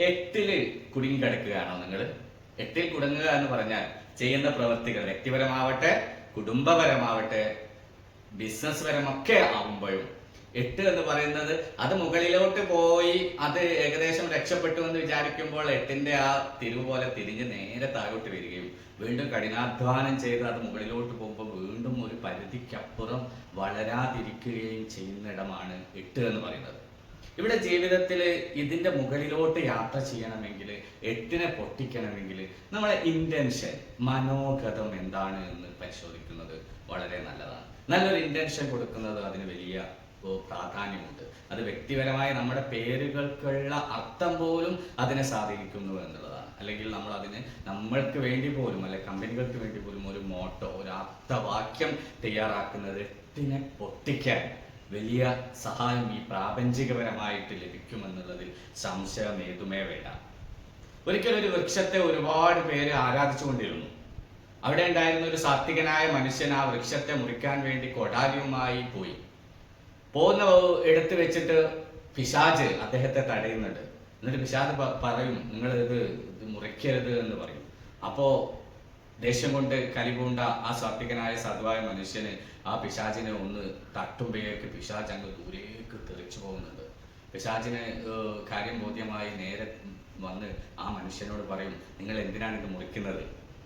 എട്ടില് കുടുങ്ങിക്കിടക്കുകയാണോ നിങ്ങൾ? എട്ടിൽ കുടുങ്ങുക എന്ന് പറഞ്ഞാൽ ചെയ്യുന്ന പ്രവൃത്തികൾ വ്യക്തിപരമാവട്ടെ, കുടുംബപരമാവട്ടെ, ബിസിനസ് പരമൊക്കെ ആവുമ്പോഴും എട്ട് എന്ന് പറയുന്നത് അത് മുകളിലോട്ട് പോയി അത് ഏകദേശം രക്ഷപ്പെട്ടു എന്ന് വിചാരിക്കുമ്പോൾ എട്ടിന്റെ ആ തിരിവ് പോലെ തിരിഞ്ഞ് നേരെ താഴോട്ട് വരികയും വീണ്ടും കഠിനാധ്വാനം ചെയ്ത് അത് മുകളിലോട്ട് പോകുമ്പോൾ വീണ്ടും ഒരു പരിധിക്കപ്പുറം വളരാതിരിക്കുകയും ചെയ്യുന്നിടമാണ് എട്ട് എന്ന് പറയുന്നത്. ഇവിടെ ജീവിതത്തിൽ ഇതിന്റെ മുകളിലോട്ട് യാത്ര ചെയ്യണമെങ്കിൽ, എട്ടിനെ പൊട്ടിക്കണമെങ്കിൽ നമ്മളെ ഇന്റൻഷൻ, മനോഗതം എന്താണ് എന്ന് പരിശോധിക്കുന്നത് വളരെ നല്ലതാണ്. നല്ലൊരു ഇന്റൻഷൻ കൊടുക്കുന്നത് അതിന് വലിയ പ്രാധാന്യമുണ്ട്. അത് വ്യക്തിപരമായ നമ്മുടെ പേരുകൾക്കുള്ള അർത്ഥം പോലും അതിനെ സ്വാധീനിക്കുന്നു എന്നുള്ളതാണ്. അല്ലെങ്കിൽ നമ്മൾ അതിന് നമ്മൾക്ക് വേണ്ടി പോലും അല്ലെ കമ്പനികൾക്ക് വേണ്ടി പോലും ഒരു മോട്ടോ, ഒരു അർത്ഥവാക്യം തയ്യാറാക്കുന്നത് എട്ടിനെ പൊട്ടിക്കാൻ വലിയ സഹായം ഈ പ്രാപഞ്ചികപരമായിട്ട് ലഭിക്കുമെന്നുള്ളതിൽ സംശയം ഏതുമേ വേണ്ട. ഒരിക്കലൊരു വൃക്ഷത്തെ ഒരുപാട് പേര് ആരാധിച്ചുകൊണ്ടിരുന്നു. അവിടെ ഉണ്ടായിരുന്ന ഒരു സാത്വികനായ മനുഷ്യൻ ആ വൃക്ഷത്തെ മുറിക്കാൻ വേണ്ടി കൊടാലിയുമായി പോയി. പോകുന്ന എടുത്ത് വെച്ചിട്ട് പിശാച് അദ്ദേഹത്തെ തടയുന്നുണ്ട്. എന്നിട്ട് പിശാച് പറയും, നിങ്ങൾ ഇത് മുറിക്കരുത് എന്ന് പറയും. അപ്പോ ദേഷ്യം കൊണ്ട് കലിപൂണ്ട ആ സാത്വികനായ സാധുവായ മനുഷ്യന് ആ പിശാചിനെ ഒന്ന് തട്ടുമ്പോഴേക്ക് പിശാച് അങ്ങ് ദൂരേക്ക് തെറിച്ചു പോകുന്നുണ്ട്. പിശാചിന് കാര്യം ബോധ്യമായി നേരെ വന്ന് ആ മനുഷ്യനോട് പറയും, നിങ്ങൾ എന്തിനാണ് ഇത് മുറിക്കുന്നത്?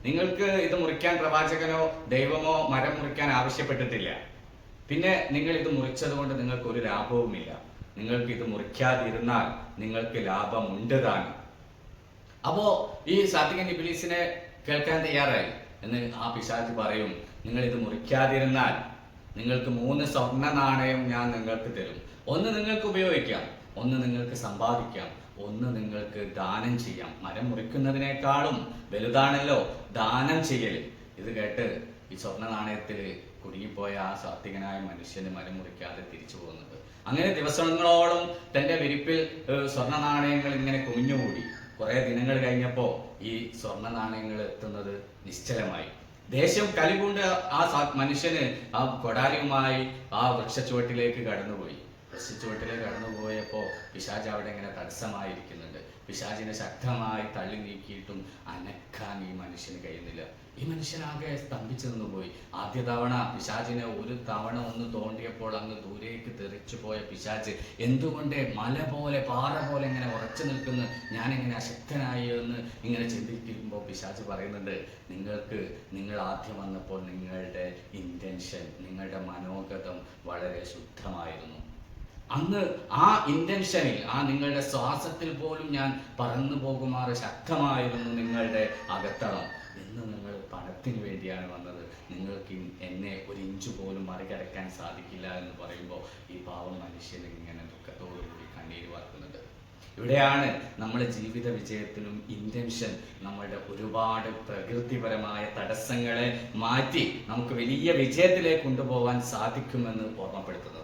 നിങ്ങൾക്ക് ഇത് മുറിക്കാൻ പ്രവാചകനോ ദൈവമോ മരം മുറിക്കാൻ ആവശ്യപ്പെട്ടിട്ടില്ല. പിന്നെ നിങ്ങൾ ഇത് മുറിച്ചത് കൊണ്ട് നിങ്ങൾക്ക് ഒരു ലാഭവുമില്ല. നിങ്ങൾക്ക് ഇത് മുറിക്കാതിരുന്നാൽ നിങ്ങൾക്ക് ലാഭമുണ്ട് താനും. അപ്പോ ഈ സാത്വികൻ ഇബ്ലീസിനെ കേൾക്കാൻ തയ്യാറായി. എന്ന് ആ പിശാച് പറയും, നിങ്ങൾ ഇത് മുറിക്കാതിരുന്നാൽ നിങ്ങൾക്ക് 3 സ്വർണ്ണ നാണയം ഞാൻ നിങ്ങൾക്ക് തരും. ഒന്ന് നിങ്ങൾക്ക് ഉപയോഗിക്കാം, ഒന്ന് നിങ്ങൾക്ക് സമ്പാദിക്കാം, ഒന്ന് നിങ്ങൾക്ക് ദാനം ചെയ്യാം. മരം മുറിക്കുന്നതിനേക്കാളും വലുതാണല്ലോ ദാനം ചെയ്യൽ. ഇത് കേട്ട് ഈ സ്വർണ്ണ നാണയത്തിൽ കുടുങ്ങിപ്പോയ ആ സാത്വികനായ മനുഷ്യന് മരം മുറിക്കാതെ തിരിച്ചു പോകുന്നുണ്ട്. അങ്ങനെ ദിവസങ്ങളോളം തന്റെ വിരിപ്പിൽ സ്വർണ്ണ നാണയങ്ങൾ ഇങ്ങനെ കുമിഞ്ഞുകൂടി. കുറെ ദിനങ്ങൾ കഴിഞ്ഞപ്പോ ഈ സ്വർണ്ണ നാണയങ്ങൾ എത്തുന്നത് നിശ്ചലമായി. ദേഷ്യം കലിപൂണ്ട് ആ മനുഷ്യന് ആ കൊടാലിയുമായി ആ വൃക്ഷച്ചുവട്ടിലേക്ക് കടന്നുപോയി. വൃക്ഷച്ചുവട്ടിലേക്ക് കടന്നുപോയപ്പോ പിശാച് അവിടെ ഇങ്ങനെ തടസ്സമായിരിക്കുന്നുണ്ട്. പിശാചിനെ ശക്തമായി തള്ളി നീക്കിയിട്ടും അനക്കാൻ ഈ മനുഷ്യന് കഴിയുന്നില്ല. ഈ മനുഷ്യനാകെ സ്തംഭിച്ചു നിന്നുപോയി. ആദ്യ തവണ പിശാചിനെ ഒരു തവണ ഒന്ന് തോണ്ടിയപ്പോൾ അങ്ങ് ദൂരേക്ക് തെറിച്ചു പോയ പിശാച് എന്തുകൊണ്ട് മല പോലെ പാറ പോലെ ഇങ്ങനെ ഉറച്ചു നിൽക്കുന്നു, ഞാനെങ്ങനെ അശക്തനായി എന്ന് ഇങ്ങനെ ചിന്തിക്കുമ്പോൾ പിശാച് പറയുന്നുണ്ട്, നിങ്ങൾ ആദ്യം വന്നപ്പോൾ നിങ്ങളുടെ ഇന്റൻഷൻ, നിങ്ങളുടെ മനോഗതം വളരെ ശുദ്ധമായിരുന്നു. അന്ന് ആ ഇന്റൻഷനിൽ, ആ നിങ്ങളുടെ ശ്വാസത്തിൽ പോലും ഞാൻ പറന്നു പോകുമാറ് ശക്തമായിരുന്നു നിങ്ങളുടെ അകത്തളം. ഇന്ന് നിങ്ങൾ പണത്തിന് വേണ്ടിയാണ് വന്നത്, നിങ്ങൾക്ക് എന്നെ ഒരു ഇഞ്ച് പോലും മറികടക്കാൻ സാധിക്കില്ല എന്ന് പറയുമ്പോൾ ഈ പാവം മനുഷ്യൻ ഇങ്ങനെ ദുഃഖത്തോടുകൂടി കണ്ണീര് വാർക്കുന്നുണ്ട്. ഇവിടെയാണ് നമ്മുടെ ജീവിത വിജയത്തിലും ഇന്റൻഷൻ നമ്മളുടെ ഒരുപാട് പ്രകൃതിപരമായ തടസ്സങ്ങളെ മാറ്റി നമുക്ക് വലിയ വിജയത്തിലേക്ക് കൊണ്ടുപോകാൻ സാധിക്കുമെന്ന് ഓർമ്മപ്പെടുത്തുന്നത്.